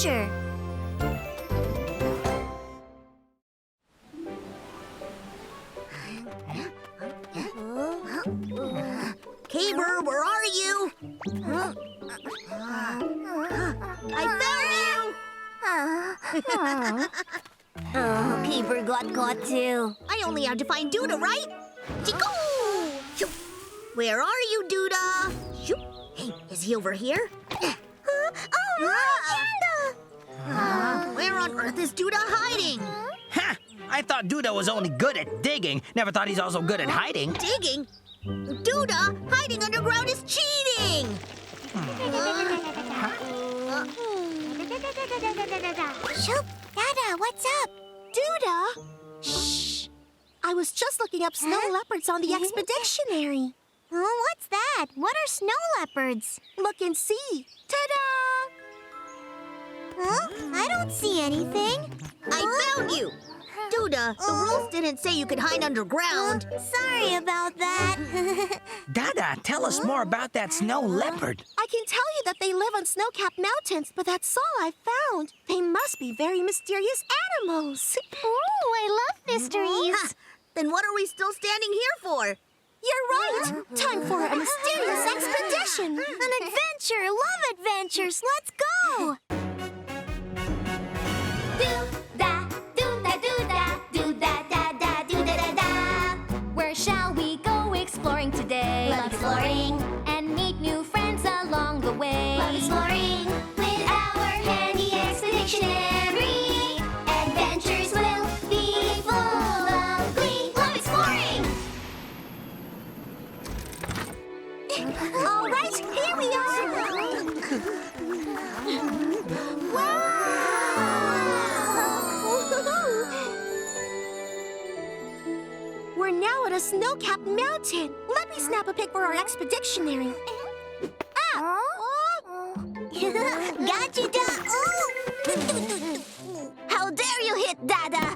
adventure. Caber, where are you? I found you! Oh, Caber got caught too. I only have to find Duda, right? Chico! Shoo. Where are you, Duda? Shoo. Hey, is he over here? Where on earth is Duda hiding? Ha! I thought Duda was only good at digging. Never thought he's also good at hiding. Digging? Duda, hiding underground is cheating! Shoop, Dada, what's up? Duda! Shh! I was just looking up snow leopards on the expeditionary. Oh, what's that? What are snow leopards? Look and see. Ta-da! Huh? I don't see anything. I found you! Duda, the rules didn't say you could hide underground. Sorry about that. Dada, tell us more about that snow leopard. I can tell you that they live on snow-capped mountains, but that's all I found. They must be very mysterious animals. Ooh, I love mysteries. Ha! Then what are we still standing here for? You're right. Time for a mysterious expedition. An adventure. Love adventures. Let's go. Where shall we go exploring today? Love exploring. And meet new friends along the way. Love exploring. With our handy expeditionary. Adventures will be full of glee. Love exploring. All right, here we are. Wow! We're now at a snow-capped mountain. Let me snap a pic for our expeditionary. Ah! Got you, Dada. How dare you hit Dada?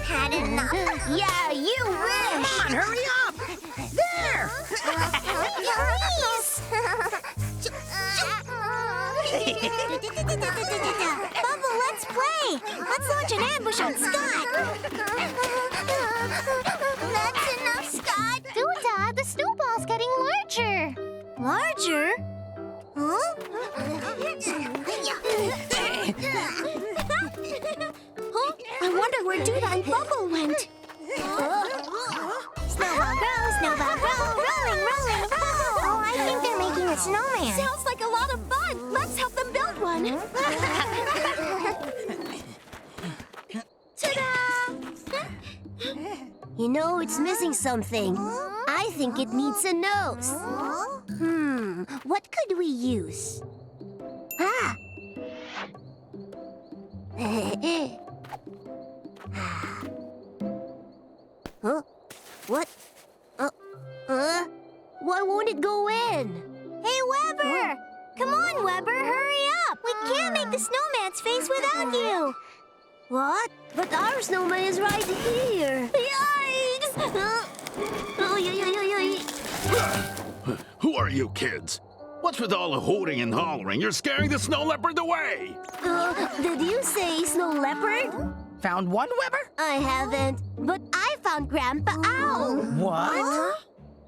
Had enough. Yeah, you wish. Come on, hurry up! There! Bubble, let's play. Let's launch an ambush on Scott. That's enough, Scott. Duda, the snowball's getting larger. Larger? Huh? Huh? I wonder where Duda and Bubble went. Snowball grow, rolling, rolling, roll. Oh, I think they're making a snowman. Sounds like a lot of fun. Let's help them build one. Ta-da! You know, it's missing something. I think it needs a nose. What could we use? Ah! Huh? What? Why won't it go in? Hey, Weber! Come on, Weber, hurry up! We can't make the snowman's face without you! What? But our snowman is right here! Yikes! Who are you kids? What's with all the hooting and hollering? You're scaring the snow leopard away! Did you say snow leopard? Found one, Weber? I haven't, but I found Grandpa Owl. What?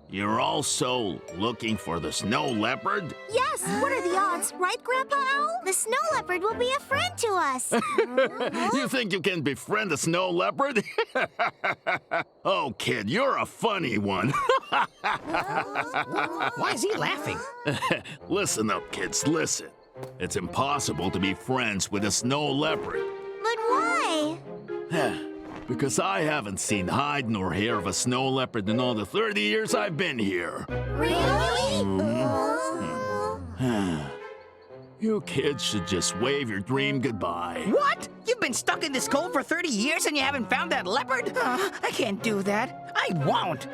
You're also looking for the snow leopard? Yes, what are the odds, right, Grandpa Owl? The snow leopard will be a friend to us. You think you can befriend a snow leopard? Oh, kid, you're a funny one. Why is he laughing? Listen up, kids, listen. It's impossible to be friends with a snow leopard. But why? Because I haven't seen hide nor hair of a snow leopard in all the 30 years I've been here. Really? You kids should just wave your dream goodbye. What? You've been stuck in this cold for 30 years and you haven't found that leopard? I can't do that. I won't.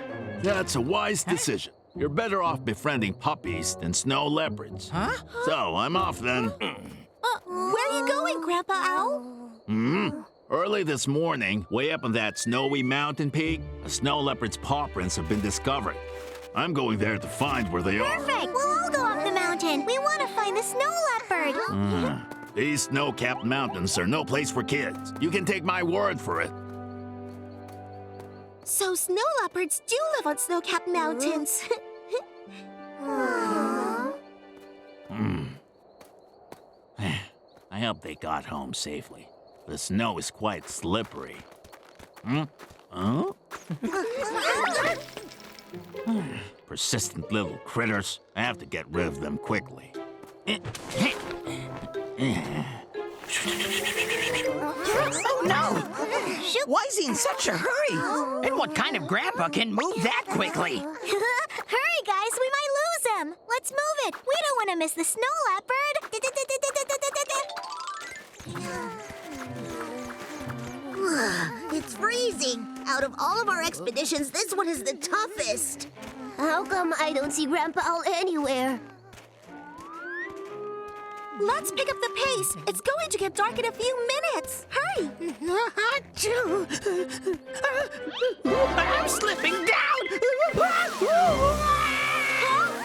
That's a wise decision. You're better off befriending puppies than snow leopards. Huh? So, I'm off then. Where are you going, Grandpa Owl? Early this morning, way up on that snowy mountain peak, a snow leopard's paw prints have been discovered. I'm going there to find where they are. Perfect! We'll all go up the mountain. We want to find the snow leopard. These snow-capped mountains are no place for kids. You can take my word for it. So snow leopards do live on snow-capped mountains. I hope they got home safely. The snow is quite slippery. Persistent little critters. I have to get rid of them quickly. Oh, no! Why is he in such a hurry? And what kind of grandpa can move that quickly? Hurry, guys, we might lose him. Let's move it. We don't want to miss the snow leopard. It's freezing. Out of all of our expeditions, this one is the toughest. How come I don't see Grandpa Owl anywhere? Let's pick up the pace. It's going to get dark in a few minutes. Hurry! I'm slipping down!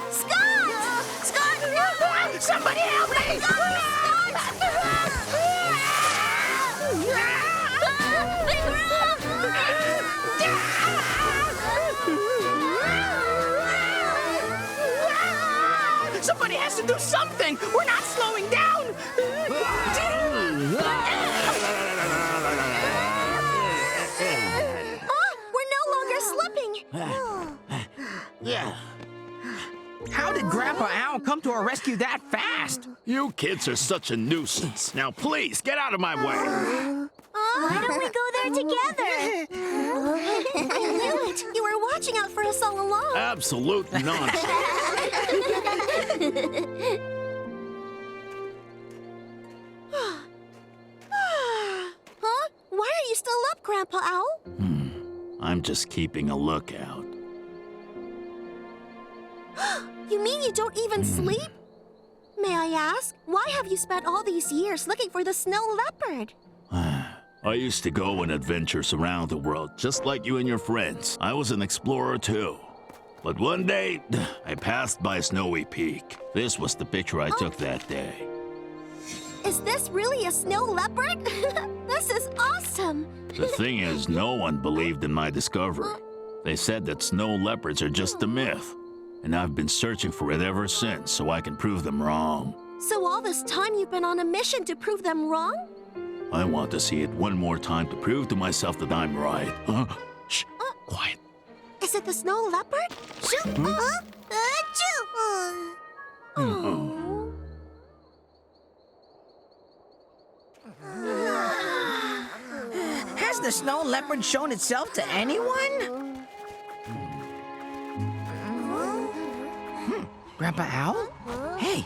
Scott! Scott! Somebody help me! Somebody has to do something! We're not slowing down! We're no longer slipping. Yeah. How did Grandpa Owl come to our rescue that fast? You kids are such a nuisance. Now please, get out of my way. Why don't we go there together? I knew it. You were watching out for us all along. Absolute nonsense. Huh? Why are you still up, Grandpa Owl? I'm just keeping a lookout. You mean you don't even sleep? May I ask, why have you spent all these years looking for the snow leopard? I used to go on adventures around the world, just like you and your friends. I was an explorer too. But one day, I passed by a snowy peak. This was the picture I took that day. Is this really a snow leopard? This is awesome! The thing is, no one believed in my discovery. They said that snow leopards are just a myth. And I've been searching for it ever since, so I can prove them wrong. So all this time you've been on a mission to prove them wrong? I want to see it one more time to prove to myself that I'm right. Shh, quiet. Is it the snow leopard? Shoot! Achoo! Oh. Has the snow leopard shown itself to anyone? Grandpa Owl? Hey!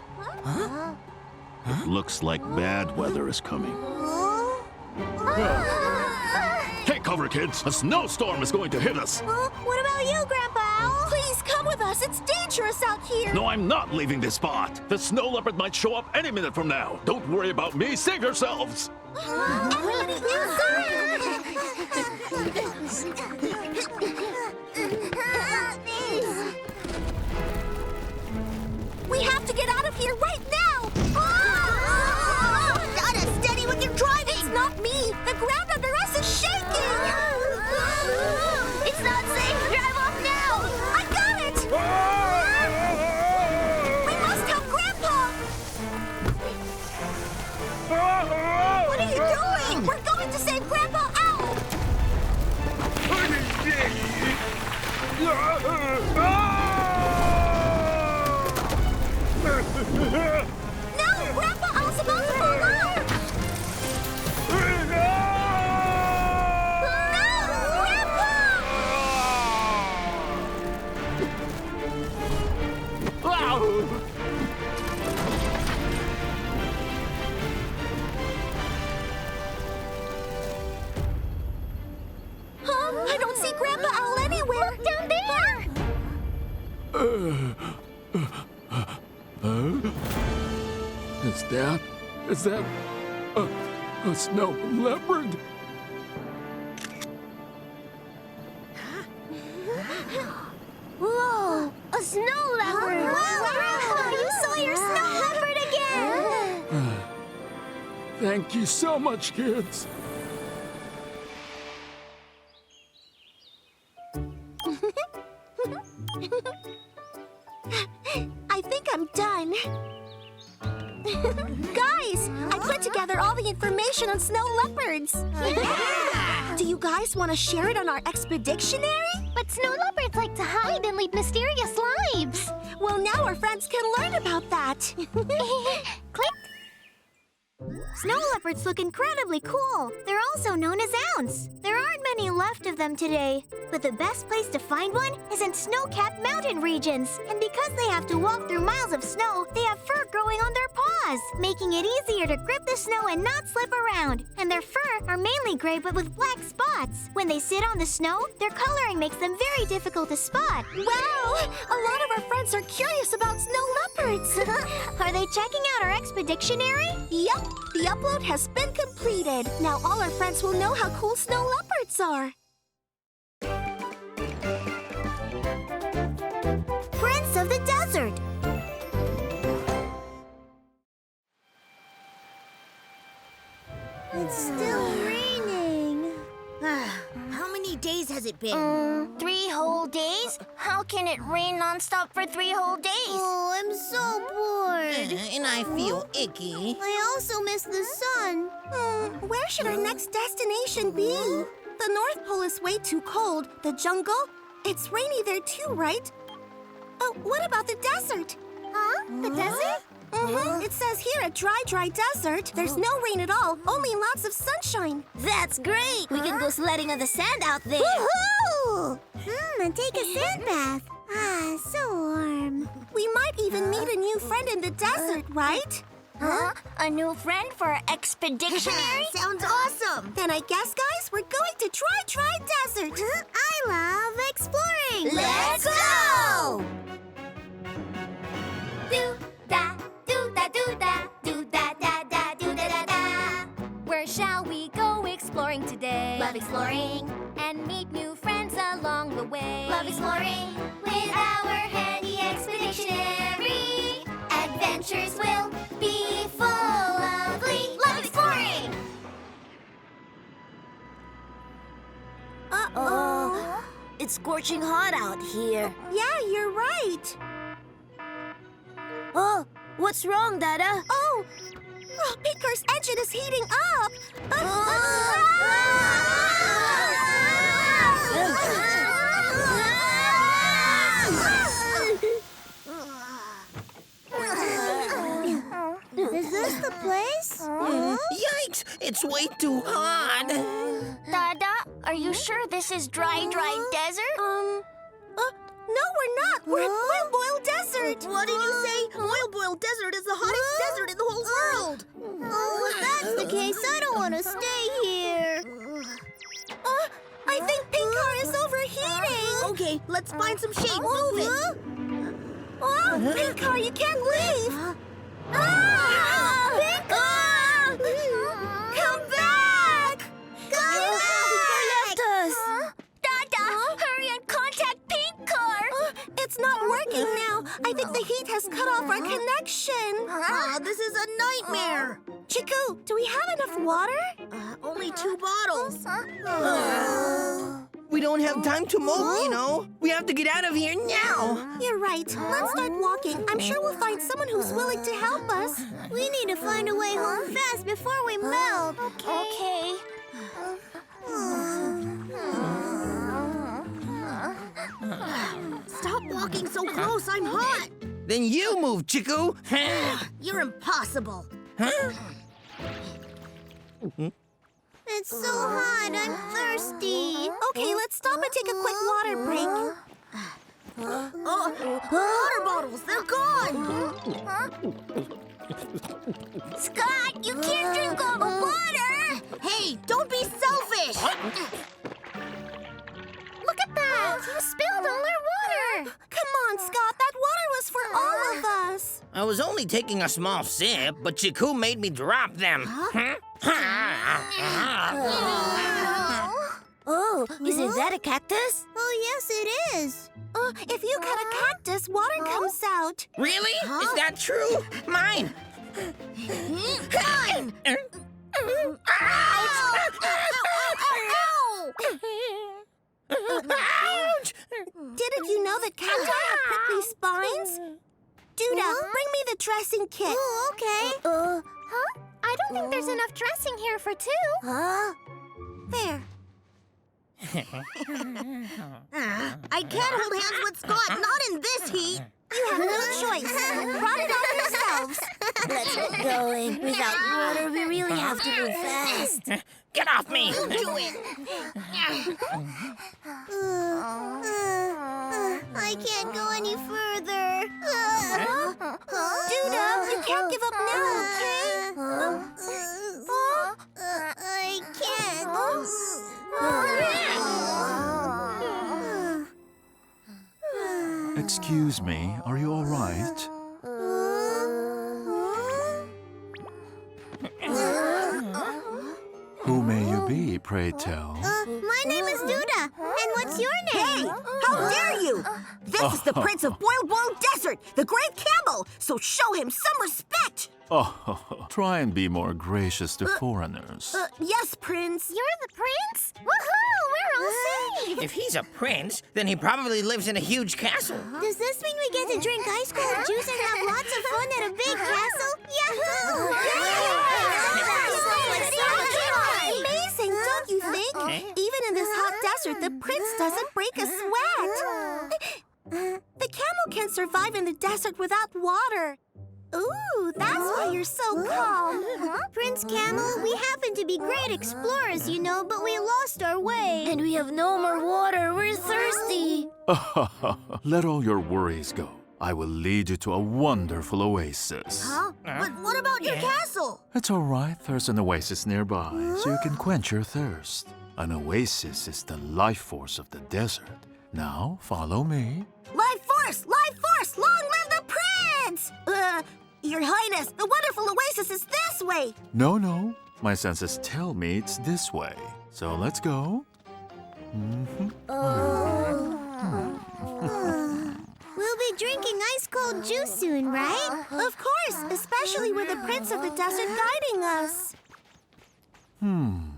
It looks like bad weather is coming. Take cover, kids! A snowstorm is going to hit us! What about you, Grandpa Owl? Please come with us. It's dangerous out here. No, I'm not leaving this spot! The snow leopard might show up any minute from now! Don't worry about me! Save yourselves! Everybody We have to get out of here right now! Dada, steady with your driving! It's not me! The ground under us is shaking! It's not safe! Drive off now! I got it! We must help Grandpa! What are you doing? We're going to save Grandpa Owl! No! Grandpa Owl's about to fall off! No! Grandpa! Huh? I don't see Grandpa Owl anywhere! Look down there! Is that a snow leopard? Thank you so much, kids. I think I'm done. Guys, I put together all the information on snow leopards. Do you guys want to share it on our expeditionary? But snow leopards like to hide and lead mysterious lives. Well, now our friends can learn about that. Click. Snow leopards look incredibly cool. They're also known as ounce. There aren't many left of them today, but the best place to find one is in snow-capped mountain regions. And because they have to walk through miles of snow, they have fur growing on their paws, making it easier to grip the snow and not slip around. And their fur are mainly gray but with black spots. When they sit on the snow, their coloring makes them very difficult to spot. Wow! A lot of our friends are curious about snow leopards. Are they checking out our expeditionary? Yep, the upload has been completed. Now all our friends will know how cool snow leopards are. Prince of the Desert. It's still raining. How many days has it been? 3 whole days? How can it rain nonstop for 3 whole days? Oh, I'm so bored. And I feel icky. I also miss the sun. Where should our next destination be? The North Pole is way too cold. The jungle? It's rainy there too, right? Oh, what about the desert? Huh? The desert? It says here a dry desert. There's no rain at all, only lots of sunshine. That's great. We can go sledding on the sand out there. Woohoo! And take a sand bath. Ah, so warm. We might even meet a new friend in the desert, right? Huh? A new friend for our expeditionary? Sounds awesome. Then I guess, guys, we're going to try desert. I love exploring. Let's go! Do-da-do-da-do-da, do-da-da-da. Where shall we go exploring today? Love exploring. And meet new friends along the way. Love exploring. With our handy expeditionary, adventures will be full of glee. Love exploring! Uh-oh. It's scorching hot out here. Yeah, you're right. Oh, what's wrong, Dada? Oh, Pink Car's engine is heating up. Is this the place? Yikes! It's way too hot. Dada, are you sure this is dry desert? No, we're not. We're at Boil Desert. What did you say? Boil Desert is the hottest desert in the whole world. Oh, if that's the case, I don't want to stay here. I think Pink Car is overheating. Okay, let's find some shade. Move it. Oh, Pink Car, you can't leave. Pink Car! Come back! Come back! Left us. Dada, hurry and contact Pink Car. It's not working now. I think the heat has cut off our connection. This is a nightmare. Chiku, do we have enough water? Only 2 bottles. We don't have time to mope, you know. We have to get out of here now. You're right. Let's start walking. I'm sure we'll find someone who's willing to help us. We need to find a way home fast before we melt. Okay. Stop walking so close. I'm hot. Then you move, Chiku. You're impossible. It's so hot. I'm thirsty. Okay, let's stop and take a quick water break. Water bottles. They're gone. Scott, you can't drink all the water. Hey, don't be selfish. Look at that! You spilled all our water! Come on, Scott. That water was for all of us. I was only taking a small sip, but Chiku made me drop them. Oh, isn't that a cactus? Oh, yes, it is. If you cut a cactus, water comes out. Really? Is that true? Mine. Fine. don't think there's enough dressing here for two. Huh? There. I can't hold hands with Scott, not in this heat. You have no choice. Run it on yourselves. Let's get going. Without water, we really have to move fast. Get off me! Do it. I can't go any further. Duda, you can't give up now, I can't. Excuse me, are you all right? Who may you be, pray tell? My name is Duda. And what's your name? Hey, how dare you? This is the Prince of Boiled Desert, the Great Camel, so show him some respect. Oh, try and be more gracious to foreigners. Yes, Prince. You're the prince? Woohoo! We're all safe! If he's a prince, then he probably lives in a huge castle. Does this mean we get to drink ice cold juice and have lots of fun at a big castle? Yahoo! Amazing, don't you think? Even in this hot desert, the prince doesn't break a sweat. The camel can survive in the desert without water. Ooh, that's why you're so calm. Prince Camel, we happen to be great explorers, you know, but we lost our way. And we have no more water. We're thirsty. Let all your worries go. I will lead you to a wonderful oasis. Huh? But what about your castle? It's all right, there's an oasis nearby, so you can quench your thirst. An oasis is the life force of the desert. Now, follow me. Life force! Life force! Long live the prince! Your Highness, the wonderful oasis is this way. No, my senses tell me it's this way. So let's go. We'll be drinking ice cold juice soon, right? Of course, especially with the prince of the desert guiding us.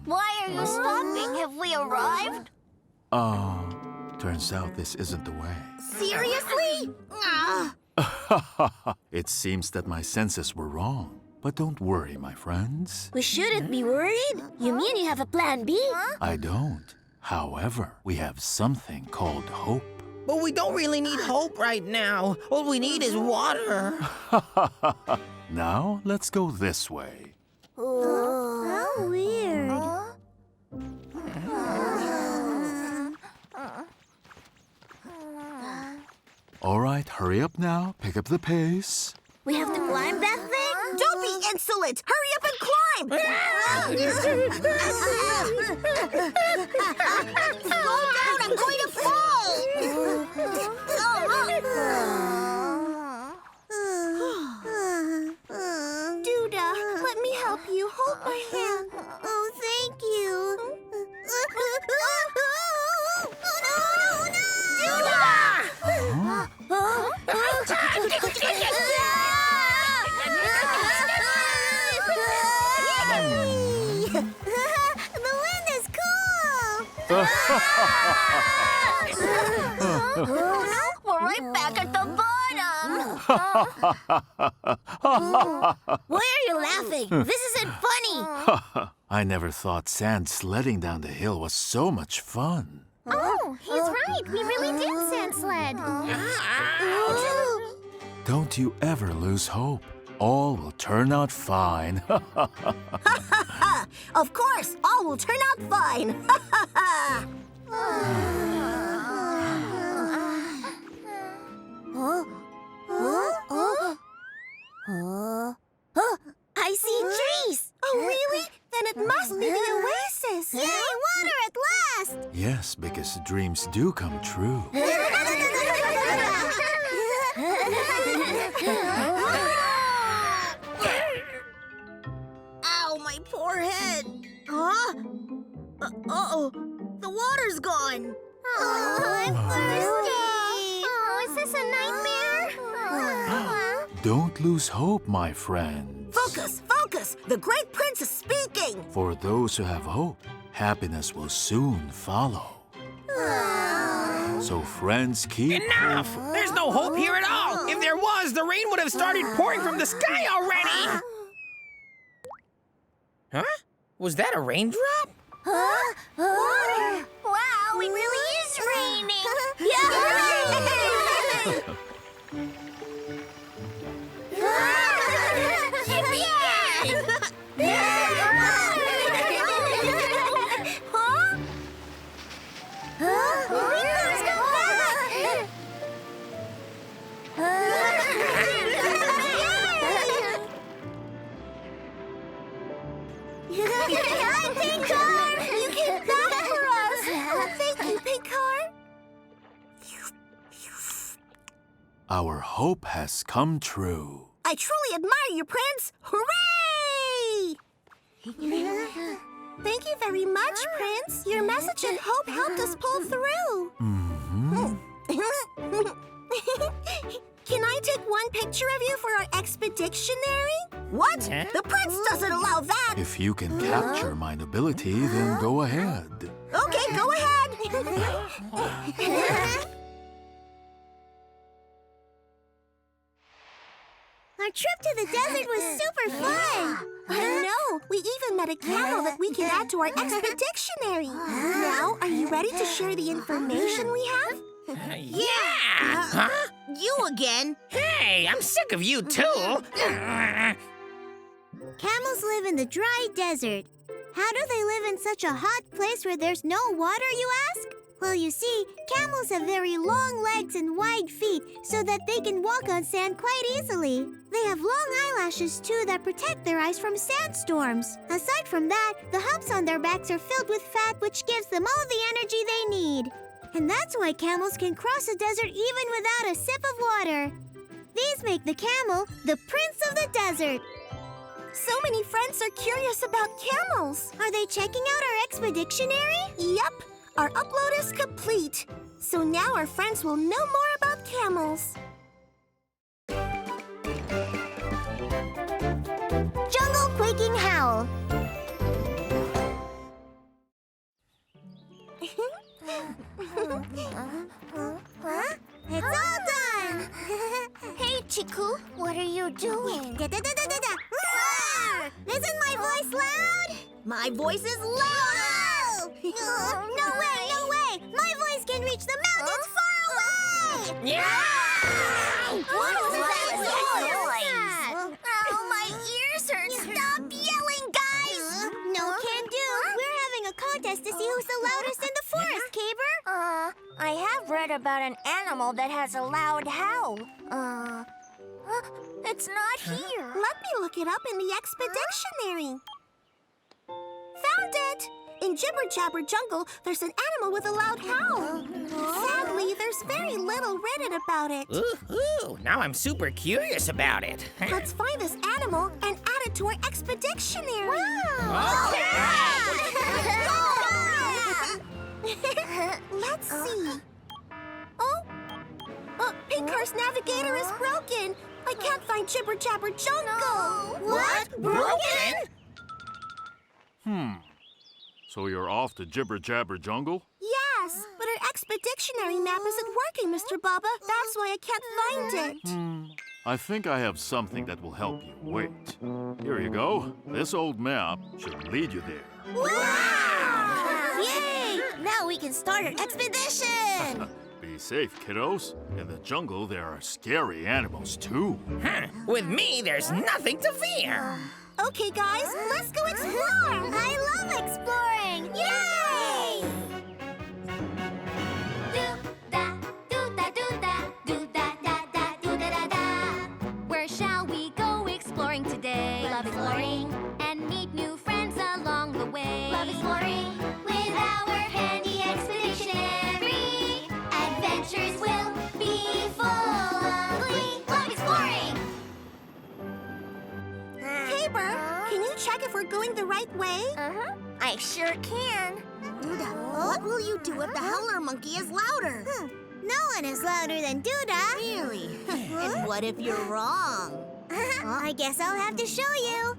Why are you stopping? Have we arrived? Turns out this isn't the way. Seriously? It seems that my senses were wrong. But don't worry, my friends. We shouldn't be worried. You mean you have a plan B? I don't. However, we have something called hope. But we don't really need hope right now. All we need is water. Now, let's go this way. How weird. All right, hurry up now. Pick up the pace. We have to climb that thing? Don't be insolent! Hurry up and climb! Slow down! I'm going to fall! Duda, let me help you. Hold my hand. Oh, thank you. The wind is cool. We're right back at the bottom. Why are you laughing? This isn't funny. I never thought sand sledding down the hill was so much fun. Oh, he's right. We really did sand sled. Don't you ever lose hope. All will turn out fine. Of course, all will turn out fine. I see trees. Oh, really? Then it must be the oasis. Yay, water at last. Yes, because dreams do come true. Ow, my poor head. Huh? Uh-oh, the water's gone. Oh, I'm thirsty. Oh, is this a nightmare? Don't lose hope, my friends. Focus, focus! The great prince is speaking! For those who have hope, happiness will soon follow. So friends, keep Enough! There's no hope here at all. If there was, the rain would have started pouring from the sky already. Huh? Was that a raindrop? Huh? Water! Wow, it really is raining! Hi, Pink Car! You came back for us! Thank you, Pink Car! Our hope has come true. I truly admire you, Prince! Hooray! Thank you very much, Prince. Your message of hope helped us pull through. Can I take one picture of you for our expeditionary? What? Huh? The Prince doesn't allow that! If you can capture my nobility, then go ahead. Okay, go ahead! Our trip to the desert was super fun! I know! We even met a camel that we can add to our expeditionary. Now, are you ready to share the information we have? Yeah! Huh? You again? Hey, I'm sick of you too! Camels live in the dry desert. How do they live in such a hot place where there's no water, you ask? Well, you see, camels have very long legs and wide feet so that they can walk on sand quite easily. They have long eyelashes, too, that protect their eyes from sandstorms. Aside from that, the humps on their backs are filled with fat, which gives them all the energy they need. And that's why camels can cross a desert even without a sip of water. These make the camel the prince of the desert. So many friends are curious about camels. Are they checking out our expeditionary? Yep, our upload is complete. So now our friends will know more about camels. Jungle Quaking Howl. It's all done! Hey, Chiku, what are you doing? Da-da-da-da-da-da! Isn't my voice loud? My voice is louder! No way, no way! My voice can reach the mountains far away! Yeah! What was that noise? Oh, my ears hurt! Stop yelling, guys! No can do. We're having a contest to see who's the loudest in the forest, Caber. I have read about an animal that has a loud howl. It's not here. Let me look it up in the expeditionary. Found it! In Jibber Jabber Jungle, there's an animal with a loud howl. Sadly, there's very little written about it. Ooh, now I'm super curious about it. Let's find this animal and add it to our expeditionary. Let's see. Oh, Pink Car's navigator is broken. I can't find Jibber Jabber Jungle. What? Broken? So you're off to Jibber Jabber Jungle? Yes, but our expeditionary map isn't working, Mr. Baba. That's why I can't find it. I think I have something that will help you. Wait. Here you go. This old map should lead you there. Wow! Yay! Now we can start our expedition! Be safe, kiddos. In the jungle, there are scary animals, too. Huh. With me, there's nothing to fear. Okay, guys, let's go explore. I love exploring! Yay! Do-da, do-da-do-da, where shall we go exploring today? Love exploring and meet new friends along the way. Love exploring with our handy expeditionary. Adventures will be full of glee. Love exploring. Caber, can you check if we're going the right way? I sure can. Duda, what will you do if the howler monkey is louder? No one is louder than Duda. Really? And what if you're wrong? I guess I'll have to show you.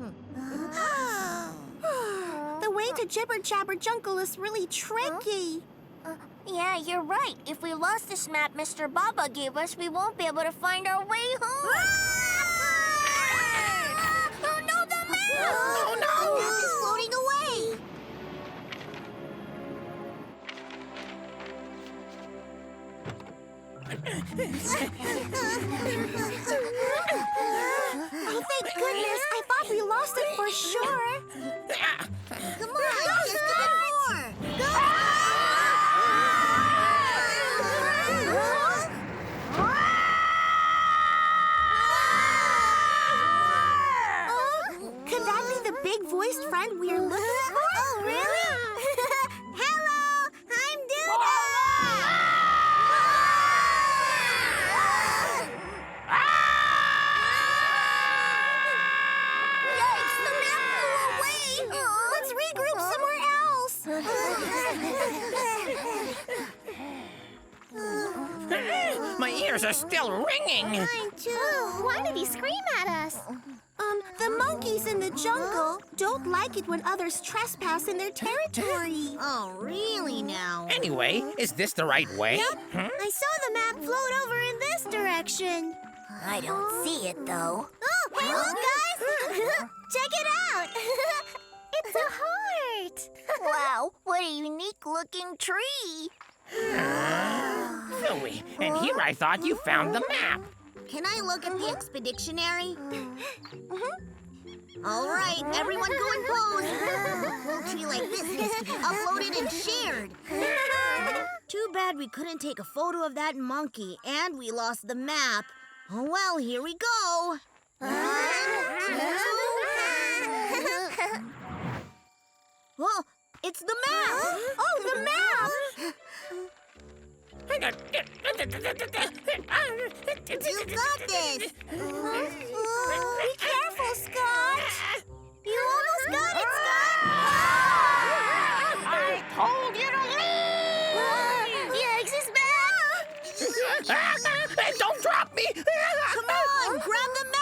The way to Jibber Jabber Jungle is really tricky. Yeah, you're right. If we lost this map Mr. Baba gave us, we won't be able to find our way home. Oh, no, the map! Oh, no! Oh, thank goodness! I thought we lost it for sure. Come on, let's get more. Go! Could that be the big-voiced friend we're looking for? Oh, really? Hello, I'm Duda. Yikes! The map flew away! Let's regroup somewhere else! My ears are still ringing. Mine too. Why did he scream at us? The monkeys in the jungle don't like it when others trespass in their territory. Oh, really now? Anyway, is this the right way? I saw the map float over in this direction. I don't see it, though. Oh, hey, look, guys! Check it out! It's a heart. Wow, what a unique-looking tree. Phooey, and here I thought you found the map. Can I look at the expeditionary? All right, everyone go and pose. A cool tree like this needs to be uploaded and shared. Too bad we couldn't take a photo of that monkey, and we lost the map. Oh well, here we go. Oh, it's the map! Oh, the map! You got this! Be careful, Scott! You almost got it, Scott! I told you to Yikes, it's back! leave! Don't drop me! Come on, grab the map,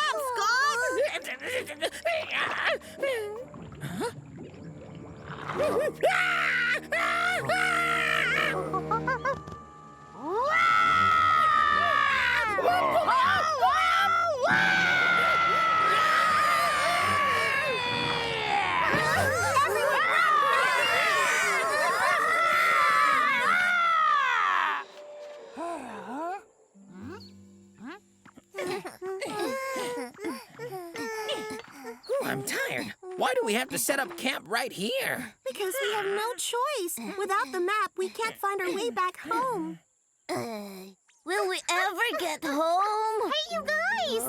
I'm tired. Why do we have to set up camp right here? Because we have no choice. Without the map, we can't find our way back home. Will we ever get home? Hey, you guys!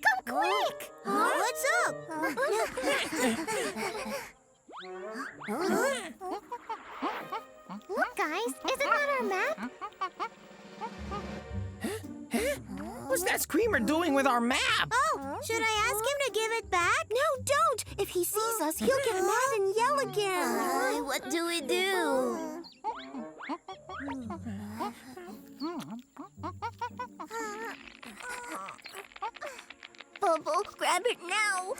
Come quick! What's up? Look, guys, isn't that our map? What's that screamer doing with our map? Oh, should I ask him to give it back? No, don't! If he sees us, he'll get mad and yell again. What do we do? Bubble, grab it now.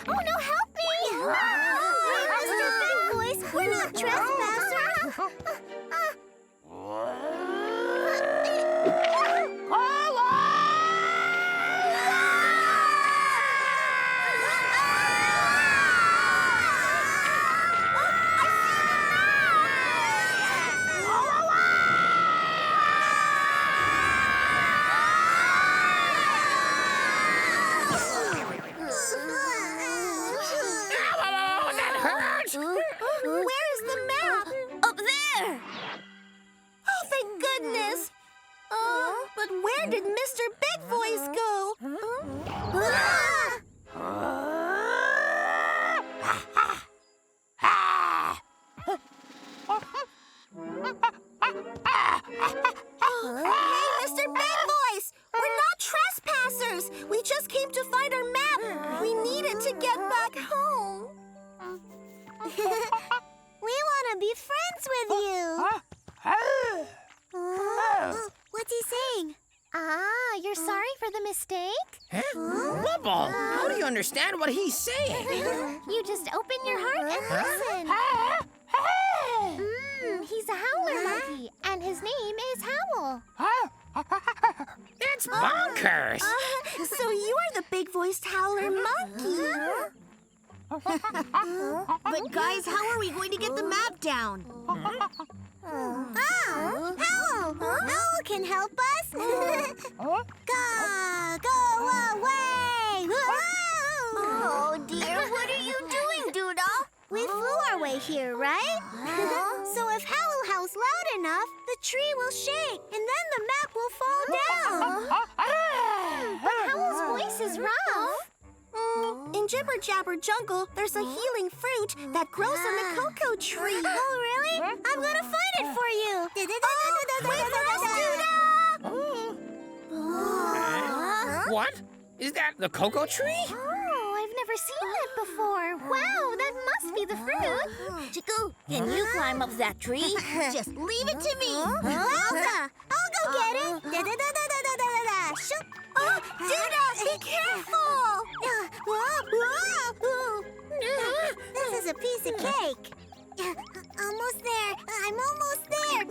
Oh no, help me! Mr. Big Voice, we're not trespassers! That hurts! Where is the map? Up there! Oh, thank goodness! But where did Mr. Big Voice go? Hey, Mr. Big Voice! We're not trespassers! We just came to find our map! We needed to get back home! We want to be friends with you! What's he saying? Ah, you're sorry for the mistake? Bubble, how do you understand what he's saying? You just open your heart and listen. He's a howler monkey, and his name is Howl. It's bonkers! So you are the big-voiced howler monkey? But guys, how are we going to get the map down? Oh, Howl! Howl can help us. Go away! Oh dear, what are you doing, Duda? We flew our way here, right? So if Howl howls loud enough, the tree will shake, and then the map will fall down. But Howl's voice is rough. In Jibber Jabber Jungle, there's a healing fruit that grows on the cocoa tree. Oh, really? I'm gonna find it for you. Wait for us, Duda! What? Is that the cocoa tree? Oh, I've never seen that before. Wow, that must be the fruit. Chiku, can you climb up that tree? Just leave it to me. Elsa, I'll go get it. Shoot. Oh, Duda, be careful! This is a piece of cake. Almost there. I'm almost there.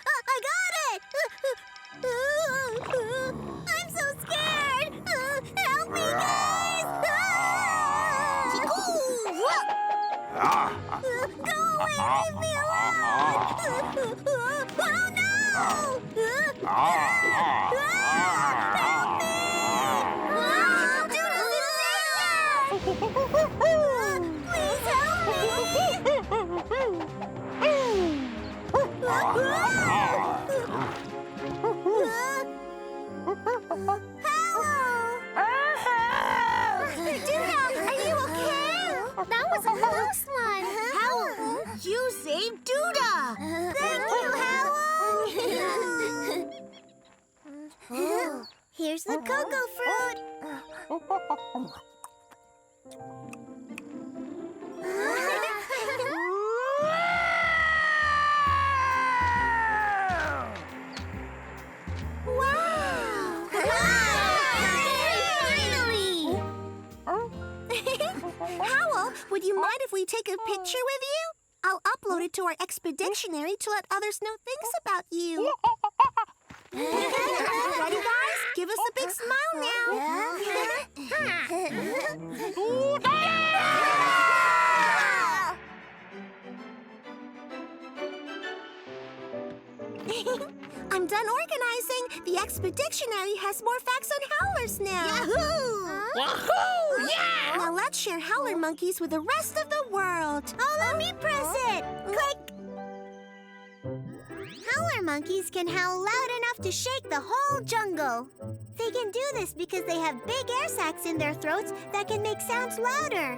I got it. I'm so scared. Help me, guys. Go away. Leave me alone. Oh, no. Please help me! Duda, are you okay? That was a close one. Howl, you saved Duda. Thank you, Howl. Here's the cocoa fruit. Wow! Finally! Howl, would you mind if we take a picture with you? I'll upload it to our expedictionary to let others know things about you. Ready, guys? Give us a big smile now. I'm done organizing. The expedictionary has more facts on howlers now. Yahoo! Wahoo! Yeah! Now let's share howler monkeys with the rest of the world. Oh, let me press it. Click. Howler monkeys can howl loud enough to shake the whole jungle. They can do this because they have big air sacs in their throats that can make sounds louder.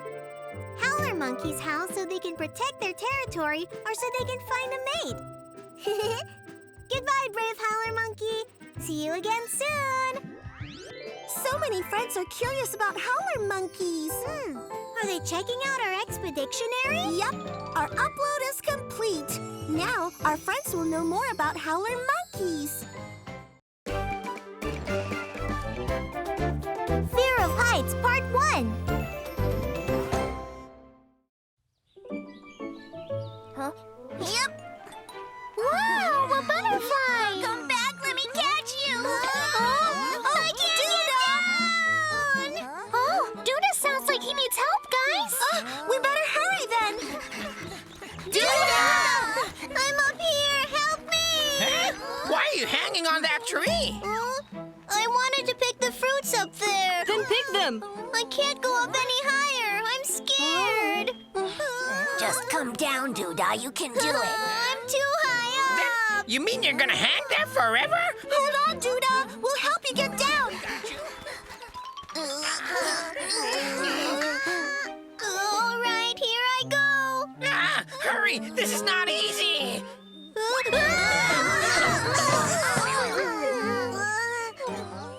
Howler monkeys howl so they can protect their territory or so they can find a mate. Goodbye, brave howler monkey. See you again soon. So many friends are curious about howler monkeys. Are they checking out our expedictionary? Yep, our upload is complete. Now, our friends will know more about howler monkeys. Fear of Heights, Part 1. Huh? Yep. Wow, a butterfly! Come back, let me catch you! I can't get down! Oh, Duda sounds like he needs help, guys! We better hurry then. Duda! I'm up here, help me! Huh? Why are you hanging on that tree? I wanted to pick the fruits up there. Then pick them. I can't go up any higher. I'm scared. Just come down, Duda. You can do it. I'm too high up. You mean you're gonna hang there forever? Hold on, Duda. We'll help you get down. All right, here I go. Ah, hurry! This is not easy!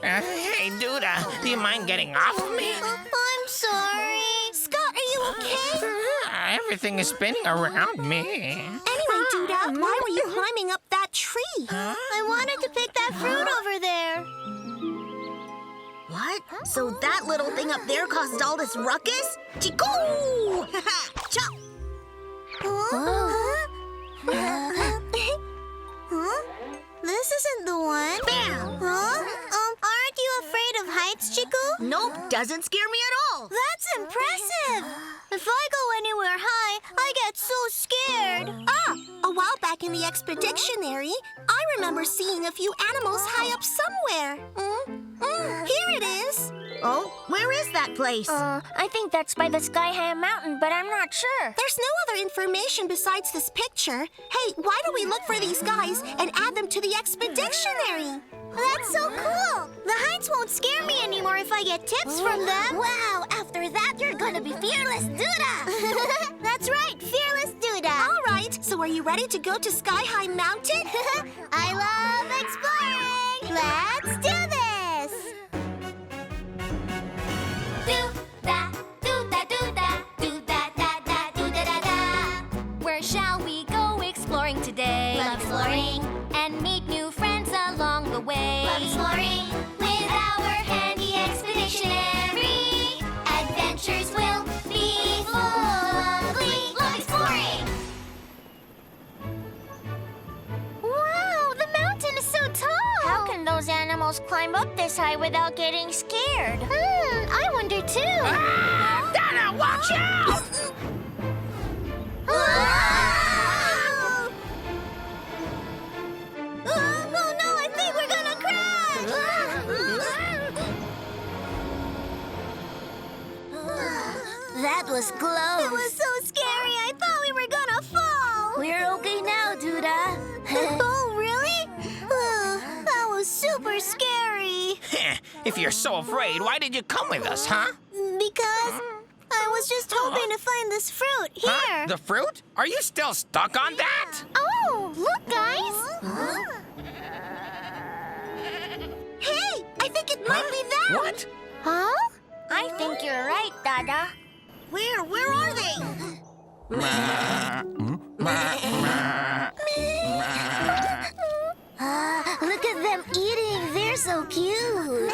Hey, Duda, do you mind getting off of me? I'm sorry. Scott, are you okay? Everything is spinning around me. Anyway, Duda, why were you climbing up that tree? I wanted to pick that fruit over there. What? So that little thing up there caused all this ruckus? Chiku! Chop! This isn't the one. Bam! Aren't you afraid of heights, Chiku? Nope, doesn't scare me at all. That's impressive. If I go anywhere high, I get so scared. A while back in the expeditionary, I remember seeing a few animals high up somewhere. Here it is. Oh, where is that place? I think that's by the Sky High Mountain, but I'm not sure. There's no other information besides this picture. Hey, why don't we look for these guys and add them to the expeditionary? That's so cool. The heights won't scare me anymore if I get tips from them. Wow, after that, you're gonna be fearless Duda. That's right, fearless Duda. All right, so are you ready to go to Sky High Mountain? I love exploring. Let's do this. Do-da, do-da-do-da, Where shall we go exploring today? Love exploring. And meet new friends along the way. Love exploring. With our handy expeditionary, adventures will be full of glee. Love exploring! Wow, the mountain is so tall. How can those animals climb up this high without getting scared? I wonder too. Dada, watch out! Oh no, I think we're gonna crash! That was close. It was so scary, I thought we were gonna fall. We're okay now, Duda. Oh, really? That was super scary. If you're so afraid, why did you come with us, huh? Because I was just hoping to find this fruit here. Huh? The fruit? Are you still stuck on that? Oh, look, guys. Hey, I think it might be them. What? Huh? I think you're right, Dada. Where are they? Look at them eating. They're so cute.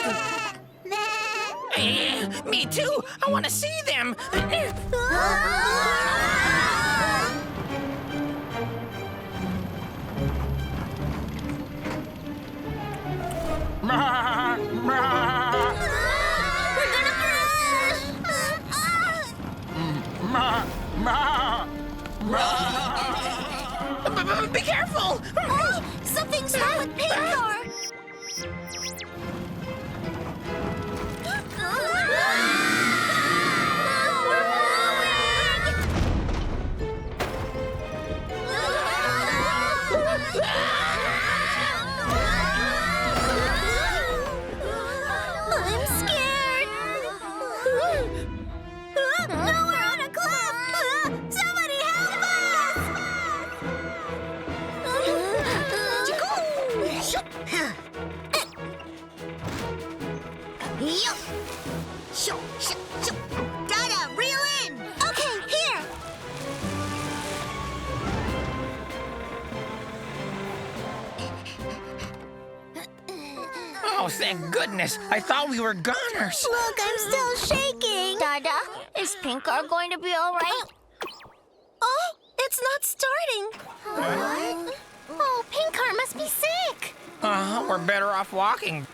Me too. I want to see them. We're gonna crash. Be careful. Oh, something's wrong with Pinkar. I'm scared. No, we're on a cliff. Somebody help us! Dada, reel in! Okay, here. Oh, thank goodness. I thought we were goners. Look, I'm still shaking. Dada, is Pinkar going to be all right? Oh, it's not starting. Oh, Pinkar must be sick. We're better off walking.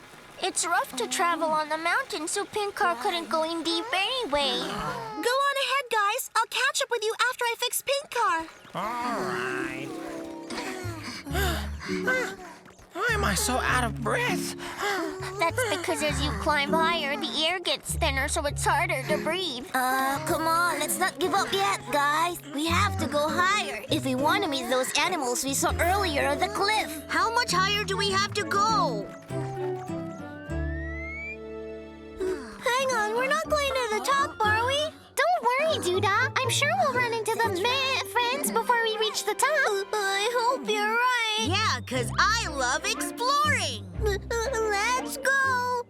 It's rough to travel on the mountain, so Pinkar couldn't go in deep anyway. Go on ahead, guys. I'll catch up with you after I fix Pinkar. All right. Why am I so out of breath? That's because as you climb higher, the air gets thinner, so it's harder to breathe. Come on, let's not give up yet, guys. We have to go higher if we want to meet those animals we saw earlier on the cliff. How much higher do we have to go? Hang on, we're not going to the top, are we? Don't worry, Duda. I'm sure we'll run into the friends before we reach the top. I hope you're right. Yeah, 'cause I love exploring. Let's go.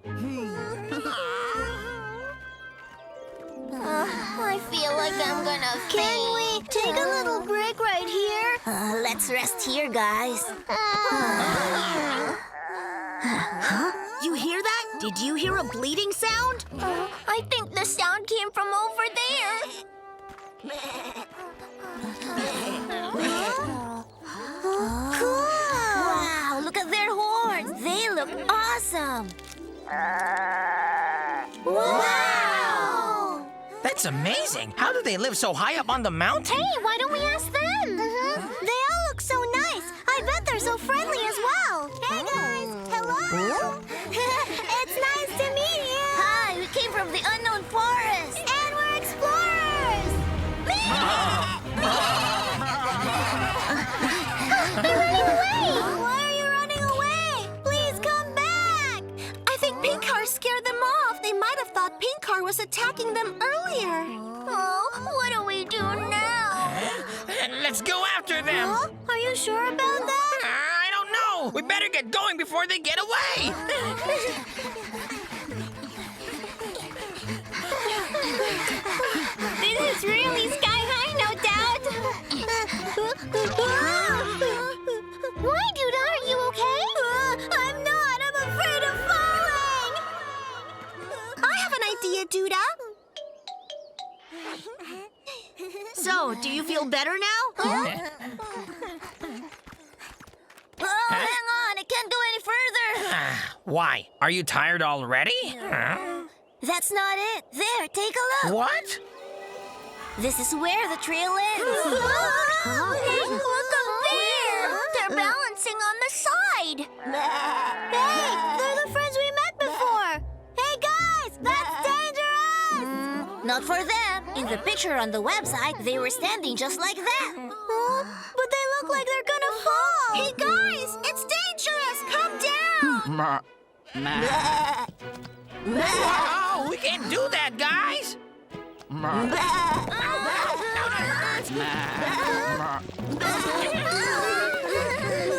I feel like I'm gonna faint. Can we take a little break right here? Let's rest here, guys. You hear that? Did you hear a bleeding sound? I think the sound came from over there. Cool! Wow, look at their horns. They look awesome. Wow! That's amazing. How do they live so high up on the mountain? Hey, why don't we ask them? They all look so nice. I bet they're so friendly as well. Hey, guys. Hello. It's nice to meet you. Hi, we came from the unknown forest. And we're explorers. They're running away. Why are you running away? Please come back. I think Pink Car scared them off. They might have thought Pink Car was attacking them earlier. Oh, what do we do now? Let's go after them. Huh? Are you sure about that? I don't know. We better get going before they get away. This is really sky high, no doubt. Why, Duda? Are you okay? I'm not. I'm afraid of falling. I have an idea, Duda. So, do you feel better now? Oh, hang on. I can't go any further. Why? Are you tired already? That's not it. There, take a look. What? This is where the trail ends. Hey, look up there. They're balancing on the side. Hey, they're the friends we met before. Hey, guys, that's dangerous. Not for them. In the picture on the website, they were standing just like that. But they look like they're gonna fall. Hey, guys, it's dangerous. Come down. Oh, we can't do that, guys.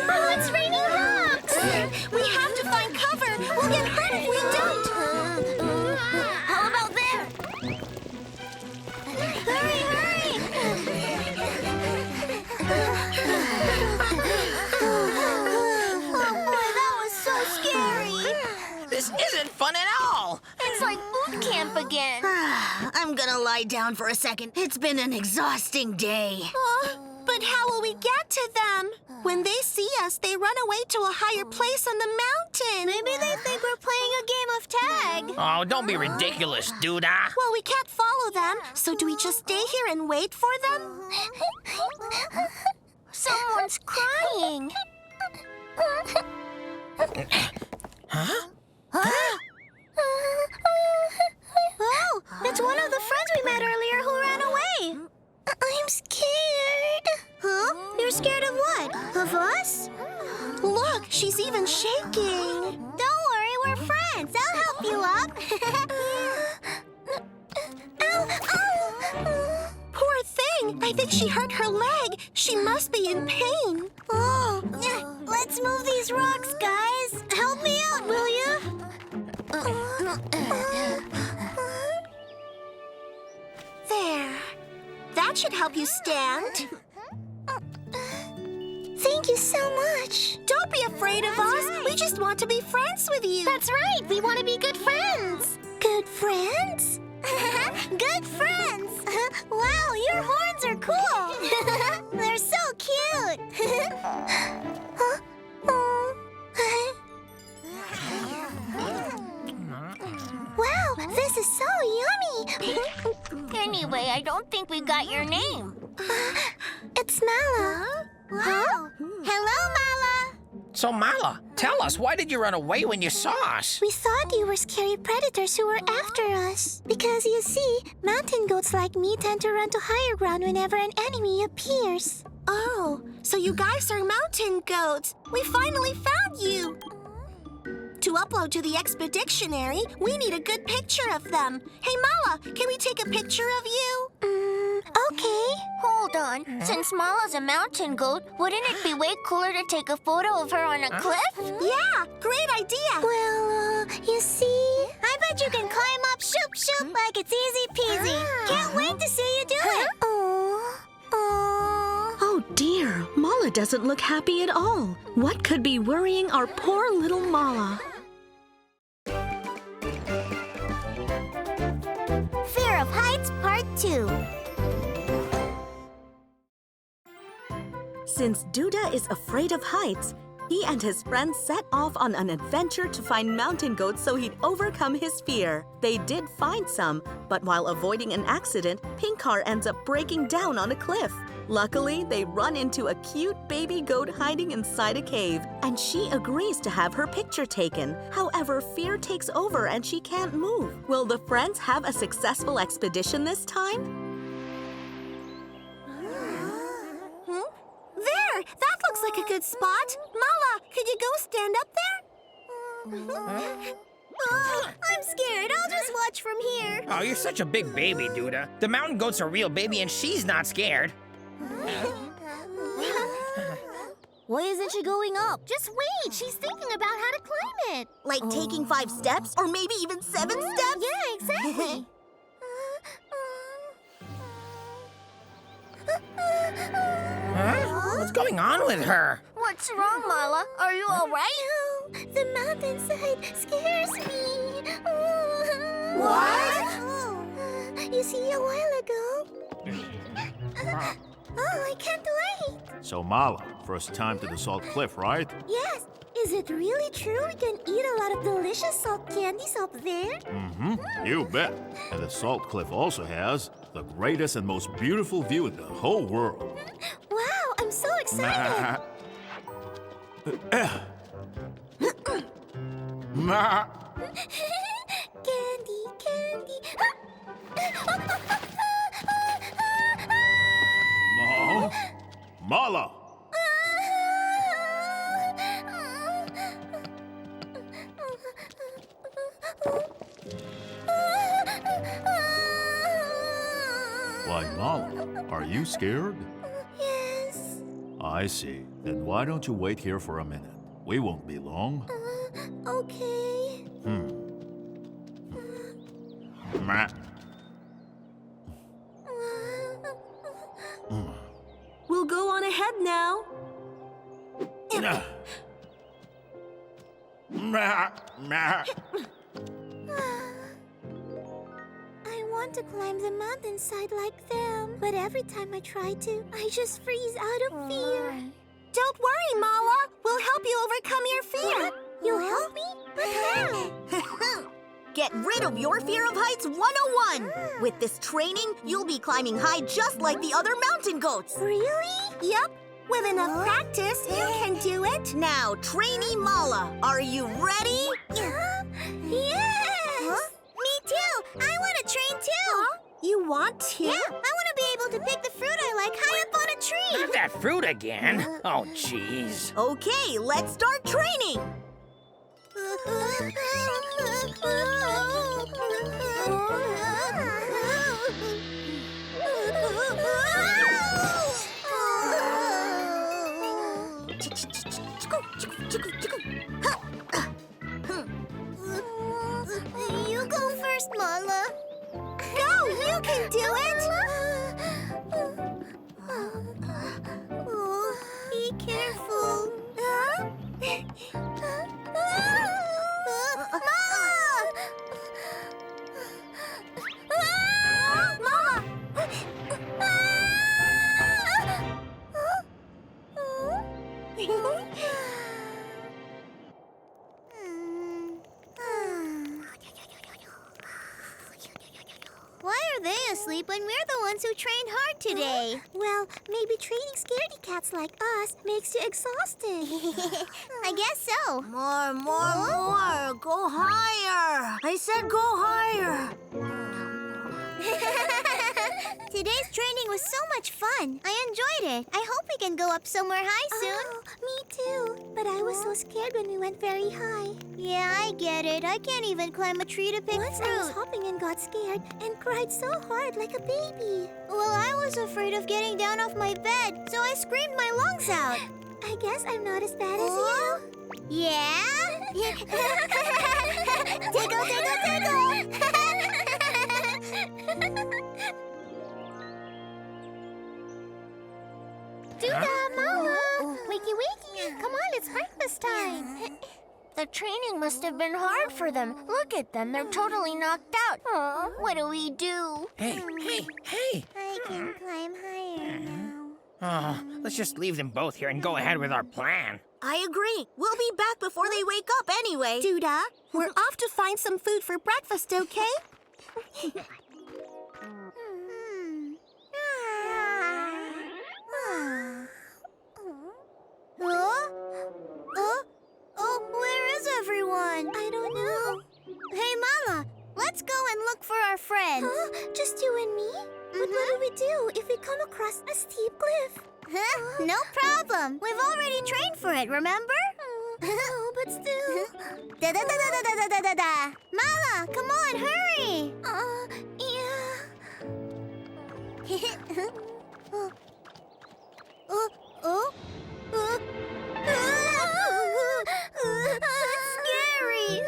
Oh, it's raining rocks. We have to find cover. We'll get hurt if we don't. How about there? Hurry, hurry! Oh boy, that was so scary. This isn't fun at all. It's like boot camp again. I'm gonna lie down for a second. It's been an exhausting day. But how will we get to them? When they see us, they run away to a higher place on the mountain. Maybe they think we're playing a game of tag. Oh, don't be ridiculous, Duda. Well, we can't follow them, so do we just stay here and wait for them? Someone's crying. Oh, it's one of the friends we met earlier who ran away. I'm scared. Huh? You're scared of what? Of us? Look, she's even shaking. Don't worry, we're friends. I'll help you up. Ow, ow. Poor thing. I think she hurt her leg. She must be in pain. Oh, let's move these rocks, guys. Help me out, will you? There. That should help you stand. Thank you so much. Don't be afraid of us. right. We just want to be friends with you. That's right. We want to be good friends. Good friends? Good friends! Wow, your horns are cool! They're so cute! Huh? Oh. Wow, this is so yummy! Anyway, I don't think we got your name. It's Mala. Wow. Hello, Mala. So, Mala, tell us, why did you run away when you saw us? We thought you were scary predators who were after us. Because you see, mountain goats like me tend to run to higher ground whenever an enemy appears. Oh, so you guys are mountain goats. We finally found you. To upload to the Expedictionary, we need a good picture of them. Hey, Mala, can we take a picture of you? Okay. Hold on. Since Mala's a mountain goat, wouldn't it be way cooler to take a photo of her on a cliff? Yeah, great idea. Well, you see... I bet you can climb up shoop shoop like it's easy peasy. Can't wait to see you do it. Oh dear, Mala doesn't look happy at all. What could be worrying our poor little Mala? Fear of Heights Part 2. Since Duda is afraid of heights, He and his friends set off on an adventure to find mountain goats so he'd overcome his fear. They did find some, but while avoiding an accident, Pink Car ends up breaking down on a cliff. Luckily, they run into a cute baby goat hiding inside a cave, and she agrees to have her picture taken. However, fear takes over and she can't move. Will the friends have a successful expedition this time? There! That looks like a good spot. Mala, could you go stand up there? I'm scared. I'll just watch from here. Oh, you're such a big baby, Duda. The mountain goat's a real baby and she's not scared. Why isn't she going up? Just wait. She's thinking about how to climb it. Like taking 5 steps or maybe even 7 steps? Yeah, exactly. Huh? What's going on with her? What's wrong, Mala? Are you all right? No, the mountainside scares me. What? You see, a while ago. I can't wait. So, Mala, first time to the Salt Cliff, right? Yes. Is it really true we can eat a lot of delicious salt candies up there? Mm-hmm. You bet. And the Salt Cliff also has the greatest and most beautiful view in the whole world. Wow, I'm so excited. Candy, candy. Mala! Why, Mala, are you scared? Yes. I see. Then why don't you wait here for a minute? We won't be long. Okay. Meh. We'll go on ahead now. I want to climb the mountainside like them, but every time I try to, I just freeze out of fear. Don't worry, Mala. We'll help you overcome your fear. You'll help me? But how? Get rid of your fear of heights 101! With this training, you'll be climbing high just like the other mountain goats. Really? Yep. With enough practice, you can do it. Now, trainee Mala, are you ready? Yes! Me too! I want to train too! You want to? Yeah, I want to be able to pick the fruit I like high up on a tree! Not that fruit again. Oh, jeez. Okay, let's start training! You go first, Mala. Go! You can do it! Be careful. Why are they asleep when we're the ones who trained hard today? Well, maybe training scaredy cats like us makes you exhausted. I guess so. More. Go higher. I said go higher. Today's training was so much fun. I enjoyed it. I hope we can go up somewhere high soon. Oh, me too. But I was so scared when we went very high. Yeah, I get it. I can't even climb a tree to pick Once I was fruit. hopping and got scared and cried so hard like a baby. Well, I was afraid of getting down off my bed, so I screamed my lungs out. I guess I'm not as bad as you. Yeah? Tickle, tickle, tickle! Duda, Mala! Wakey, wakey! Come on, it's breakfast time. The training must have been hard for them. Look at them, they're totally knocked out. Aw, what do we do? Hey! I can climb higher now. Oh, let's just leave them both here and go ahead with our plan. I agree. We'll be back before they wake up anyway. Duda, we're off to find some food for breakfast, okay? Where is everyone? I don't know. Hey, Mala, let's go and look for our friends. Just you and me? But what do we do if we come across a steep cliff? Huh? No problem. We've already trained for it, remember? No, but still. Da-da-da-da-da-da-da-da! Mala, come on, hurry! Yeah. It's scary!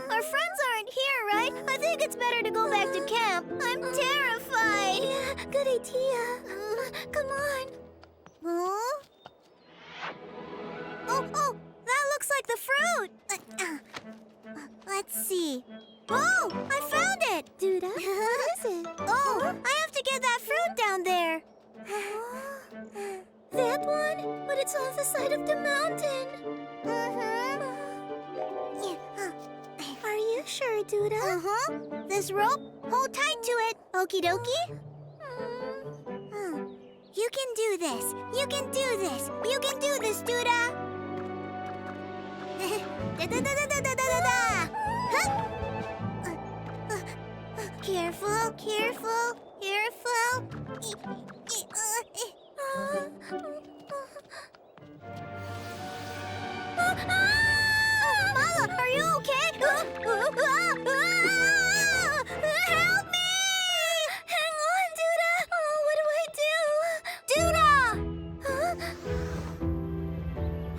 Our friends aren't here, right? I think it's better to go back to camp. I'm terrified. Yeah, good idea. Come on. Oh, that looks like the fruit. Let's see. Oh, I found it! Duda, what is it? Oh, I have to get that fruit down there. That one? But it's on the side of the mountain. Are you sure, Duda? This rope, hold tight to it. Okie dokie. You can do this. You can do this. You can do this, Duda. Da-da-da-da-da-da-da-da. Huh? Careful, careful, careful. Mala, are you okay? Help me! Hang on, Duda. Oh, what do I do?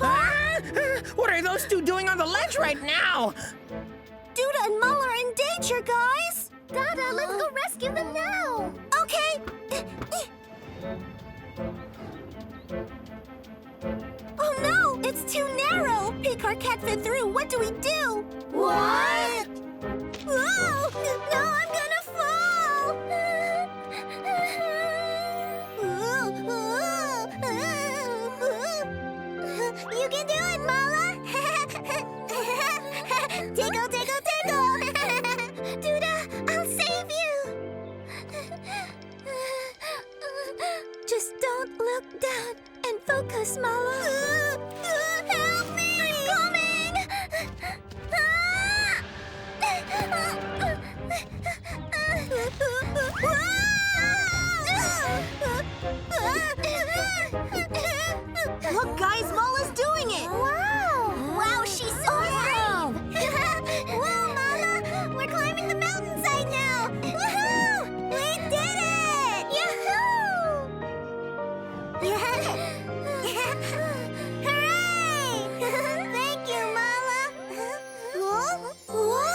Ah! What are those two doing on the ledge right now? Duda and Mala are in danger, guys. Dada, let's go rescue them now. Okay. Oh no, it's too narrow. Picard can't fit through. What do we do? What? Whoa! No, I'm gonna fall. You can do it, Mala. Tickle, tickle, tickle. Duda, I'll save you. Just don't look down and focus, Mala. Help me! I'm coming! Look, guys, Mala's doing it. Wow, she's so brave! Whoa, Mala! We're climbing the mountainside now! Woohoo! We did it! Hooray! Thank you, Mala! Whoa!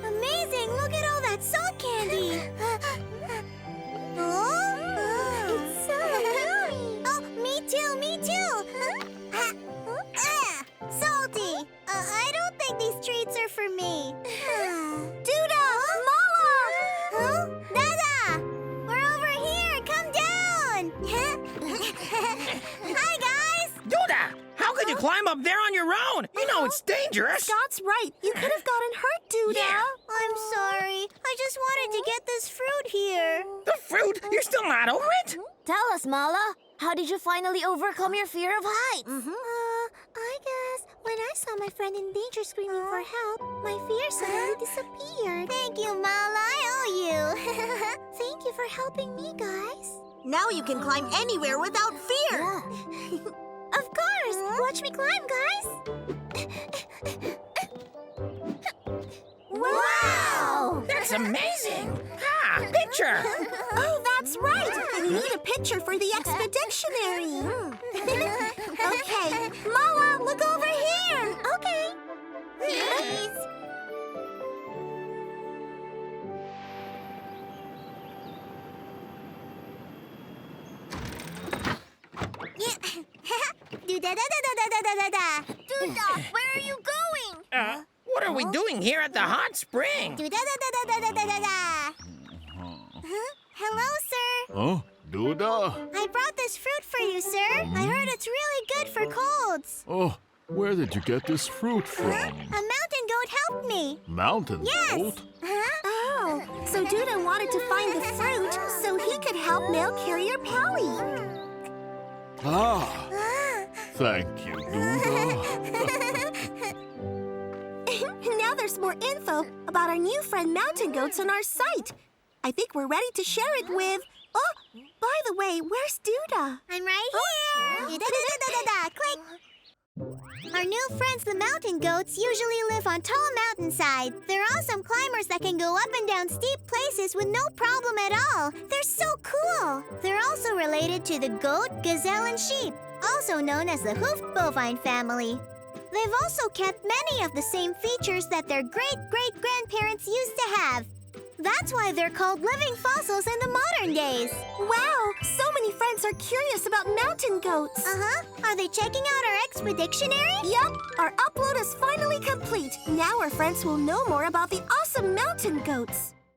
Amazing! Look at all that salt candy! It's so yummy. Oh, me too, me too! Salty! I don't think these treats are for me. Duda! Mala! Dada! We're over here! Come down! Hi, guys! Duda, how could you climb up there on your own? You know it's dangerous. Scott's right. You could have gotten hurt, Duda. Yeah. I'm sorry. I just wanted to get this fruit here. The fruit? You're still not over it? Tell us, Mala. How did you finally overcome your fear of heights? I guess when I saw my friend in danger screaming for help, my fear suddenly disappeared. Thank you, Mala. I owe you. Thank you for helping me, guys. Now you can climb anywhere without fear. Of course. Watch me climb, guys. Wow! That's amazing. Ah, picture. Oh, that's right. We need a picture for the expeditionary. Okay, Mala, look over here. Okay. Please. Do-da-da-da-da-da-da-da-da. Duda, where are you going? What are we doing here at the hot spring? Do-da-da-da-da-da-da-da-da. Hello, sir. Oh, Duda? I brought this this fruit for you, sir. I heard it's really good for colds. Oh, where did you get this fruit from? A mountain goat helped me. Mountain Yes. goat? Oh, so Duda wanted to find the fruit so he could help mail carrier Pally. Ah, thank you, Duda. Now there's more info about our new friend Mountain Goats on our site. I think we're ready to share it with... Oh, by the way, where's Duda? I'm right here. Da-da-da-da-da-da. Click. Our new friends, the mountain goats, usually live on tall mountainside. They're awesome climbers that can go up and down steep places with no problem at all. They're so cool. They're also related to the goat, gazelle, and sheep, also known as the hoofed bovine family. They've also kept many of the same features that their great-great-grandparents used to have. That's why they're called living fossils in the modern days. Wow, so many friends are curious about mountain goats. Uh-huh. Are they checking out our expedictionary? Yup, our upload is finally complete. Now our friends will know more about the awesome mountain goats.